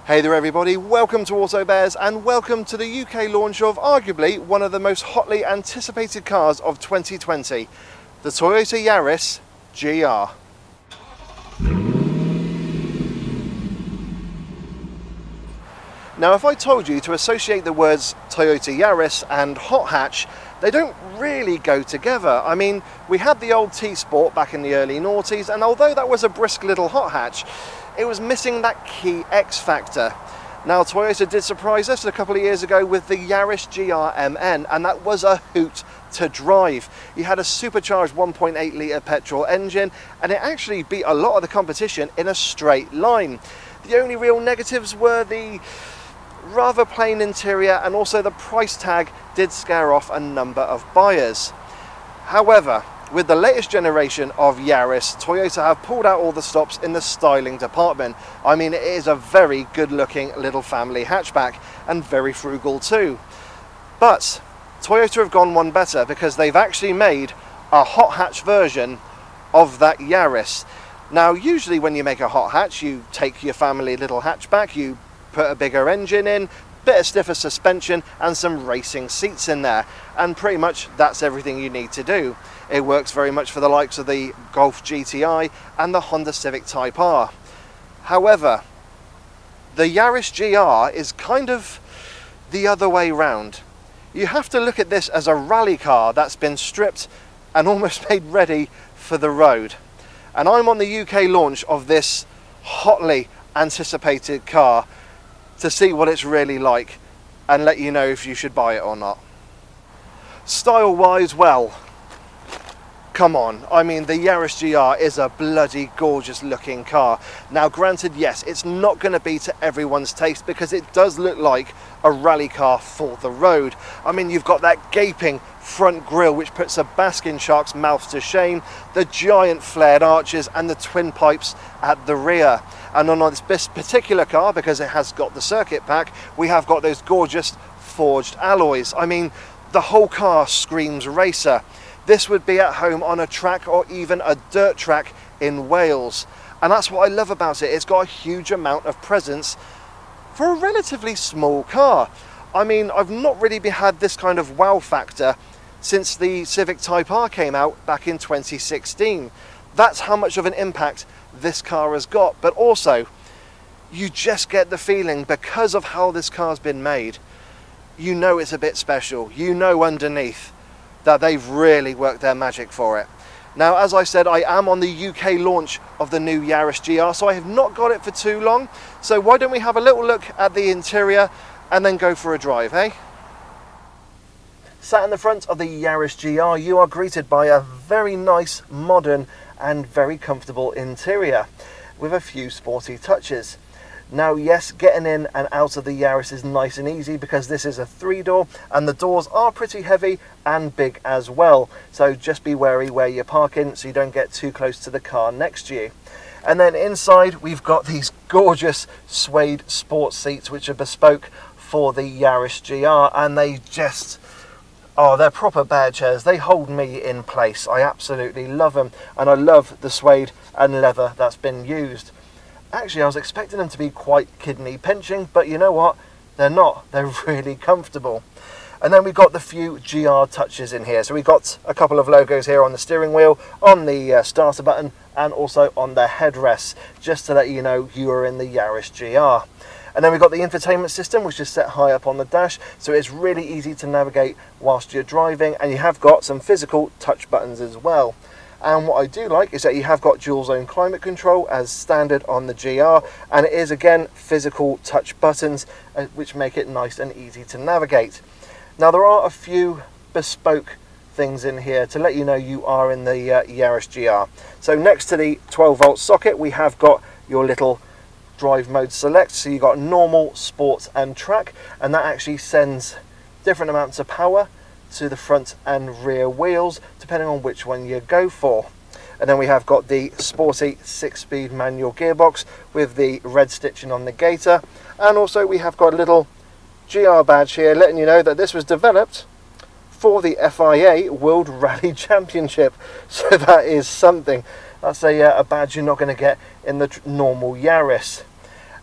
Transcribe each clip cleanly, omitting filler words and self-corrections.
Hey there everybody, welcome to Auto Bears and welcome to the UK launch of arguably one of the most hotly anticipated cars of 2020, the Toyota Yaris GR. Now if I told you to associate the words Toyota Yaris and hot hatch, they don't really go together. I mean, we had the old T-Sport back in the early noughties, and although that was a brisk little hot hatch, it was missing that key X factor. Now Toyota did surprise us a couple of years ago with the Yaris GRMN, and that was a hoot to drive. You had a supercharged 1.8 litre petrol engine, and it actually beat a lot of the competition in a straight line. The only real negatives were the rather plain interior, and also the price tag did scare off a number of buyers. However, with the latest generation of Yaris, Toyota have pulled out all the stops in the styling department. I mean, it is a very good looking little family hatchback and very frugal too. But Toyota have gone one better, because they've actually made a hot hatch version of that Yaris. Now usually when you make a hot hatch, you take your family little hatchback, you put a bigger engine in, bit of stiffer suspension and some racing seats in there, and pretty much that's everything you need to do. It works very much for the likes of the Golf GTI and the Honda Civic Type R. However, the Yaris GR is kind of the other way round. You have to look at this as a rally car that's been stripped and almost made ready for the road. And I'm on the UK launch of this hotly anticipated car to see what it's really like and let you know if you should buy it or not. Style wise, well, come on, I mean, the Yaris GR is a bloody gorgeous looking car. Now granted, yes, it's not going to be to everyone's taste, because it does look like a rally car for the road. I mean, you've got that gaping front grille which puts a basking shark's mouth to shame, the giant flared arches and the twin pipes at the rear. And on this particular car, because it has got the circuit pack, we have got those gorgeous forged alloys. I mean, the whole car screams racer. This would be at home on a track or even a dirt track in Wales. And that's what I love about it. It's got a huge amount of presence for a relatively small car. I mean, I've not really had this kind of wow factor since the Civic Type R came out back in 2016. That's how much of an impact this car has got. But also, you just get the feeling, because of how this car's been made, you know it's a bit special. You know underneath that they've really worked their magic for it. Now, as I said, I am on the UK launch of the new Yaris GR, so I have not got it for too long. So why don't we have a little look at the interior and then go for a drive, eh? Sat in the front of the Yaris GR, you are greeted by a very nice, modern and very comfortable interior with a few sporty touches. Now yes, getting in and out of the Yaris is nice and easy, because this is a 3-door and the doors are pretty heavy and big as well. So just be wary where you're parking so you don't get too close to the car next to you. And then inside we've got these gorgeous suede sports seats which are bespoke for the Yaris GR, and they just, oh, they're proper bear chairs. They hold me in place. I absolutely love them, and I love the suede and leather that's been used. Actually, I was expecting them to be quite kidney pinching, but you know what? They're not. They're really comfortable. And then we've got the few GR touches in here. So we've got a couple of logos here on the steering wheel, on the starter button, and also on the headrests, just to let you know you are in the Yaris GR. And then we've got the infotainment system, which is set high up on the dash, so it's really easy to navigate whilst you're driving, and you have got some physical touch buttons as well. And what I do like is that you have got dual zone climate control as standard on the GR, and it is again physical touch buttons which make it nice and easy to navigate. Now there are a few bespoke things in here to let you know you are in the Yaris GR. So next to the 12-volt socket we have got your little drive mode select. So you've got normal, sports and track, and that actually sends different amounts of power to the front and rear wheels depending on which one you go for. And then we have got the sporty 6-speed manual gearbox with the red stitching on the gator, and also we have got a little GR badge here letting you know that this was developed for the FIA World Rally Championship. So that is something. That's a badge you're not going to get in the normal Yaris.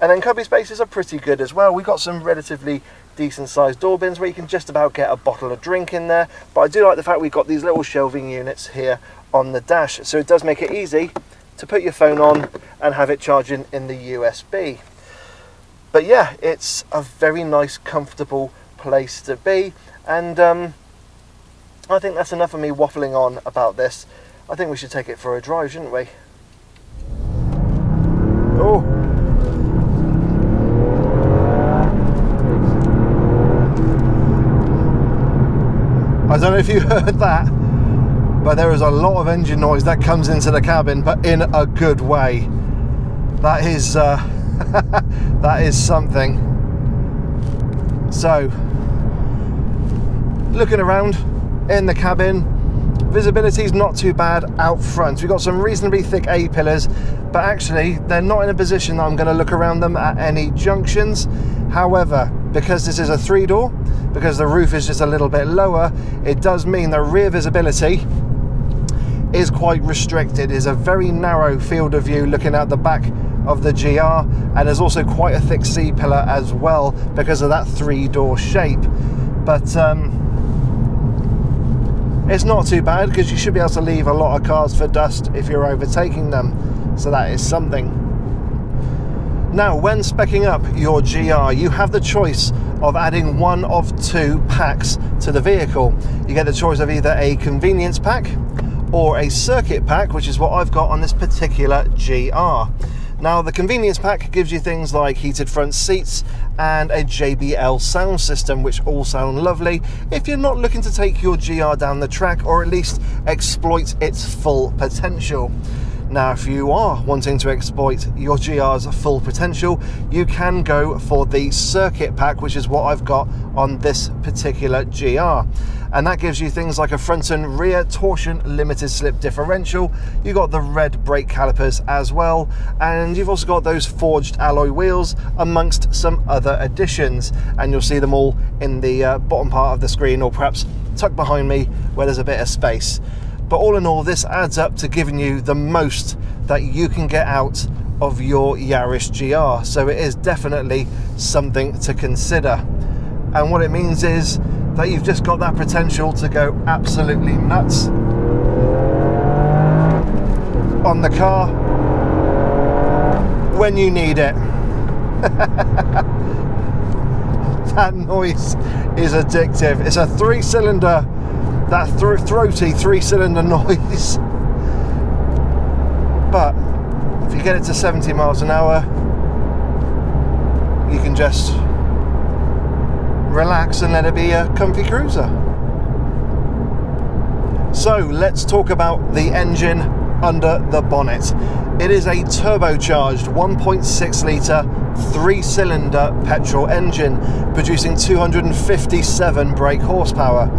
And then Cubby Spaces are pretty good as well. We've got some relatively decent sized door bins where you can just about get a bottle of drink in there. But I do like the fact we've got these little shelving units here on the dash. So it does make it easy to put your phone on and have it charging in the USB. But yeah, it's a very nice, comfortable place to be. And I think that's enough of me waffling on about this. I think we should take it for a drive, shouldn't we? Oh. I don't know if you heard that, but there is a lot of engine noise that comes into the cabin, but in a good way. That is that is something. So, looking around in the cabin, visibility is not too bad out front. We've got some reasonably thick A-pillars, but actually they're not in a position that I'm going to look around them at any junctions. However, because this is a 3-door, because the roof is just a little bit lower, it does mean the rear visibility is quite restricted. It's a very narrow field of view looking at the back of the GR, and there's also quite a thick C-pillar as well because of that 3-door shape. But it's not too bad because you should be able to leave a lot of cars for dust if you're overtaking them, so that is something. Now, when speccing up your GR, you have the choice of adding one of 2 packs to the vehicle. You get the choice of either a convenience pack or a circuit pack, which is what I've got on this particular GR. Now, the convenience pack gives you things like heated front seats and a JBL sound system, which all sound lovely if you're not looking to take your GR down the track, or at least exploit its full potential. Now, if you are wanting to exploit your GR's full potential, you can go for the circuit pack, which is what I've got on this particular GR. And that gives you things like a front and rear torsion limited slip differential. You've got the red brake calipers as well, and you've also got those forged alloy wheels amongst some other additions, and you'll see them all in the bottom part of the screen, or perhaps tucked behind me where there's a bit of space. But all in all, this adds up to giving you the most that you can get out of your Yaris GR. So it is definitely something to consider. And what it means is that you've just got that potential to go absolutely nuts on the car when you need it. That noise is addictive. It's a 3-cylinder, that throaty 3-cylinder noise. But if you get it to 70 miles an hour, you can just relax and let it be a comfy cruiser. So let's talk about the engine under the bonnet. It is a turbocharged 1.6 litre 3-cylinder petrol engine producing 257 brake horsepower.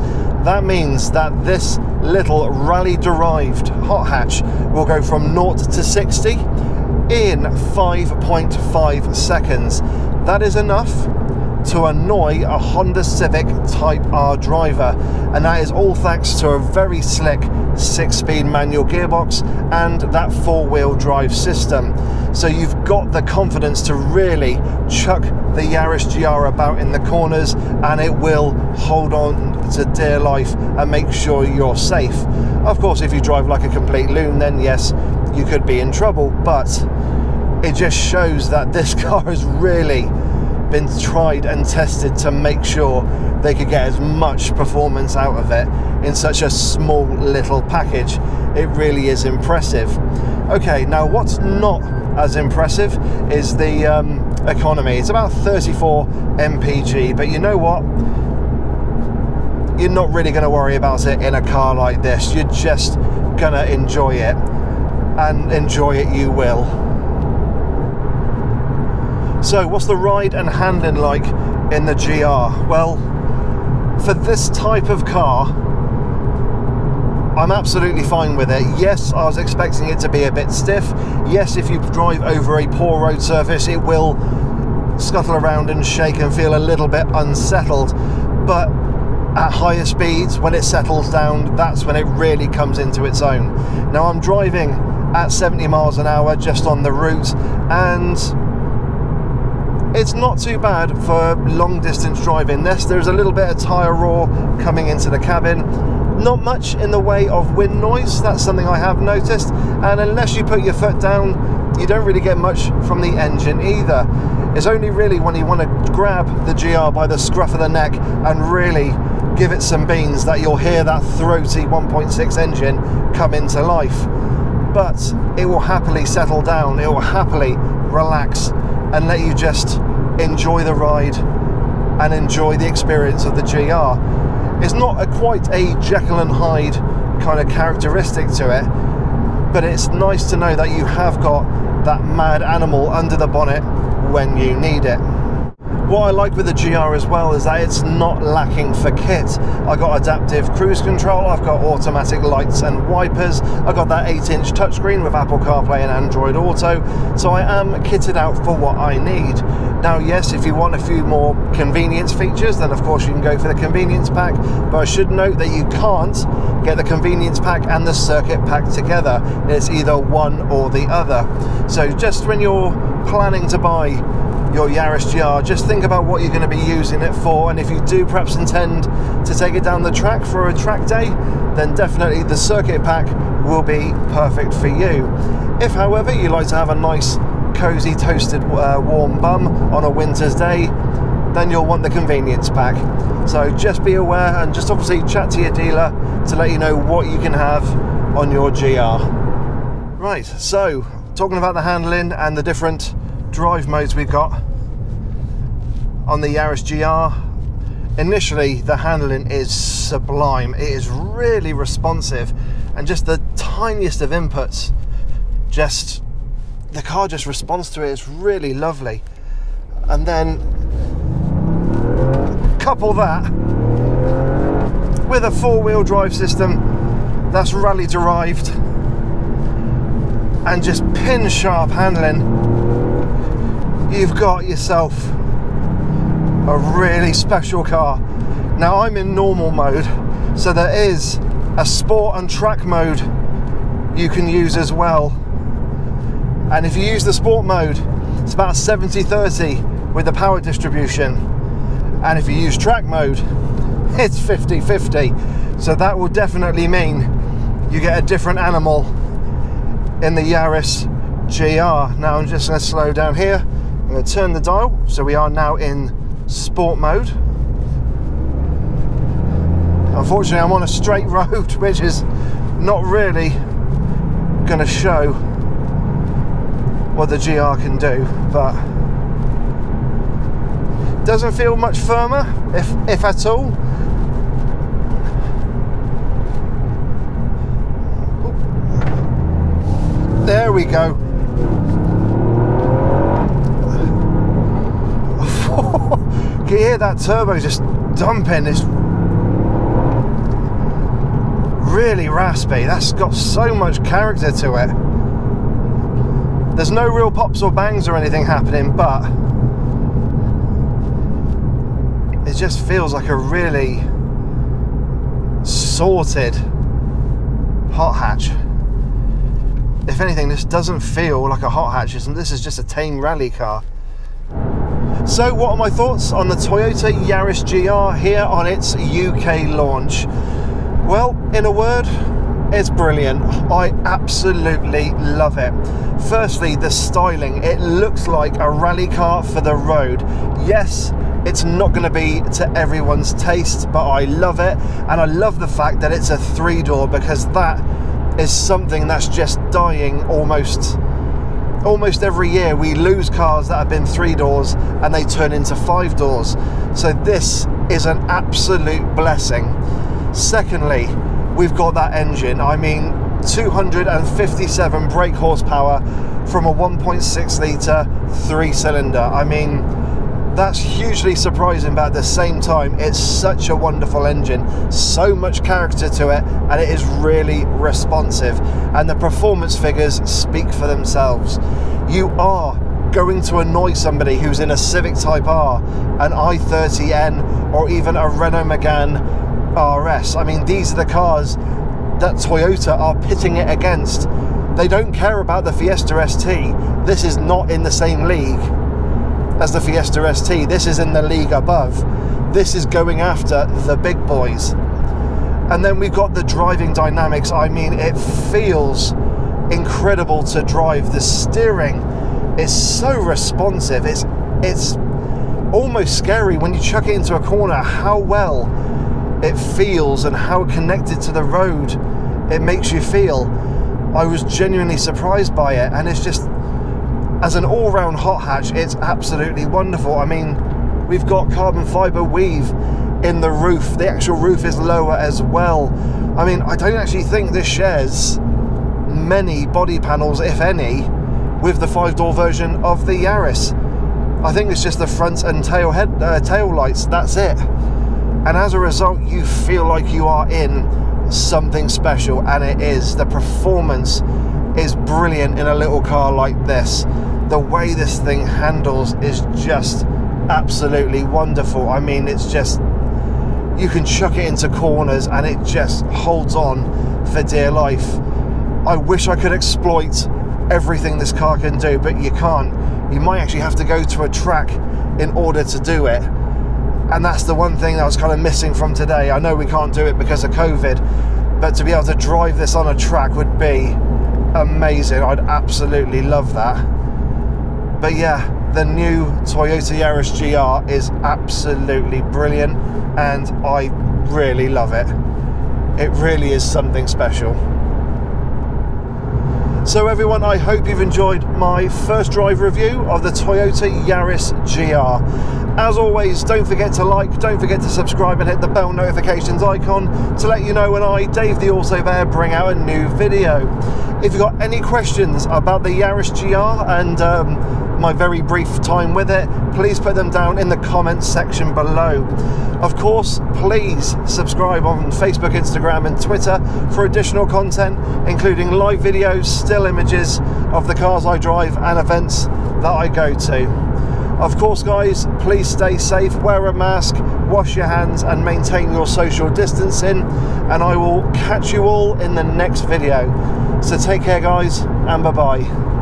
That means that this little rally derived hot hatch will go from 0 to 60 in 5.5 seconds. That is enough to annoy a Honda Civic Type R driver, and that is all thanks to a very slick 6-speed manual gearbox and that 4-wheel drive system. So you've got the confidence to really chuck the Yaris GR about in the corners, and it will hold on to dear life and make sure you're safe. Of course, if you drive like a complete loon, then yes, you could be in trouble, but it just shows that this car has really been tried and tested to make sure they could get as much performance out of it in such a small little package. It really is impressive. Okay, now what's not as impressive is the economy. It's about 34 mpg, but you know what? You're not really going to worry about it in a car like this. You're just going to enjoy it, and enjoy it you will. So what's the ride and handling like in the GR? Well, for this type of car, I'm absolutely fine with it. Yes, I was expecting it to be a bit stiff. Yes, if you drive over a poor road surface, it will scuttle around and shake and feel a little bit unsettled. But at higher speeds, when it settles down, that's when it really comes into its own. Now, I'm driving at 70 miles an hour just on the route, and it's not too bad for long distance driving. There's a little bit of tyre roar coming into the cabin. Not much in the way of wind noise, that's something I have noticed, and unless you put your foot down, you don't really get much from the engine either. It's only really when you want to grab the GR by the scruff of the neck and really give it some beans that you'll hear that throaty 1.6 engine come into life. But it will happily settle down, it will happily relax and let you just enjoy the ride and enjoy the experience of the GR. It's not quite a Jekyll and Hyde kind of characteristic to it, but it's nice to know that you have got that mad animal under the bonnet when you need it. What I like with the GR as well is that it's not lacking for kit. I got adaptive cruise control, I've got automatic lights and wipers, I've got that 8-inch touchscreen with Apple CarPlay and Android Auto, so I am kitted out for what I need. Now yes, if you want a few more convenience features, then of course you can go for the convenience pack, but I should note that you can't get the convenience pack and the circuit pack together. It's either one or the other. So just when you're planning to buy your Yaris GR, just think about what you're going to be using it for, and if you do perhaps intend to take it down the track for a track day, then definitely the circuit pack will be perfect for you. If however you like to have a nice cozy toasted warm bum on a winter's day, then you'll want the convenience pack. So just be aware and just obviously chat to your dealer to let you know what you can have on your GR. Right, so talking about the handling and the different drive modes we've got on the Yaris GR, initially the handling is sublime. It is really responsive, and just the tiniest of inputs, just the car just responds to it. It's really lovely. And then couple that with a 4-wheel drive system that's rally derived and just pin sharp handling, you've got yourself a really special car. Now I'm in normal mode, so there is a sport and track mode you can use as well, and if you use the sport mode it's about 70-30 with the power distribution, and if you use track mode it's 50-50, so that will definitely mean you get a different animal in the Yaris GR. Now I'm just going to slow down here. I'm going to turn the dial, so we are now in sport mode. Unfortunately I'm on a straight road, which is not really going to show what the GR can do, but doesn't feel much firmer, if at all. There we go. Can you hear that turbo just dumping? It's really raspy. That's got so much character to it. There's no real pops or bangs or anything happening, but it just feels like a really sorted hot hatch. If anything, this doesn't feel like a hot hatch. This is just a tame rally car. So what are my thoughts on the Toyota Yaris GR here on its UK launch? Well, in a word, it's brilliant. I absolutely love it. Firstly, the styling. It looks like a rally car for the road. Yes, it's not going to be to everyone's taste, but I love it, and I love the fact that it's a 3-door, because that is something that's just dying almost every year. We lose cars that have been 3 doors and they turn into 5 doors. So this is an absolute blessing. Secondly, we've got that engine. I mean, 257 brake horsepower from a 1.6 litre 3-cylinder. I mean, that's hugely surprising, but at the same time it's such a wonderful engine, so much character to it, and it is really responsive, and the performance figures speak for themselves. You are going to annoy somebody who's in a Civic Type R, an i30N, or even a Renault Megane RS. I mean, these are the cars that Toyota are pitting it against. They don't care about the Fiesta ST. This is not in the same league as the Fiesta ST. This is in the league above. This is going after the big boys. And then we've got the driving dynamics. I mean, it feels incredible to drive. The steering is so responsive. It's almost scary when you chuck it into a corner how well it feels and how connected to the road it makes you feel. I was genuinely surprised by it, and it's just, as an all-round hot hatch, it's absolutely wonderful. I mean, we've got carbon fibre weave in the roof. The actual roof is lower as well. I mean, I don't actually think this shares many body panels, if any, with the 5-door version of the Yaris. I think it's just the front and tail lights, that's it. And as a result, you feel like you are in something special, and it is. The performance is brilliant in a little car like this. The way this thing handles is just absolutely wonderful. I mean, it's just, you can chuck it into corners and it just holds on for dear life. I wish I could exploit everything this car can do, but you can't. You might actually have to go to a track in order to do it. And that's the one thing that I was kind of missing from today. I know we can't do it because of COVID, but to be able to drive this on a track would be amazing. I'd absolutely love that. But yeah, the new Toyota Yaris GR is absolutely brilliant, and I really love it. It really is something special. So everyone, I hope you've enjoyed my first drive review of the Toyota Yaris GR. As always, don't forget to like, don't forget to subscribe and hit the bell notifications icon to let you know when I, Dave the Auto Bear, bring out a new video. If you've got any questions about the Yaris GR and my very brief time with it, please put them down in the comments section below. Of course, please subscribe on Facebook, Instagram and Twitter for additional content, including live videos, still images of the cars I drive and events that I go to. Of course guys, please stay safe, wear a mask, wash your hands and maintain your social distancing, and I will catch you all in the next video. So take care guys, and bye bye.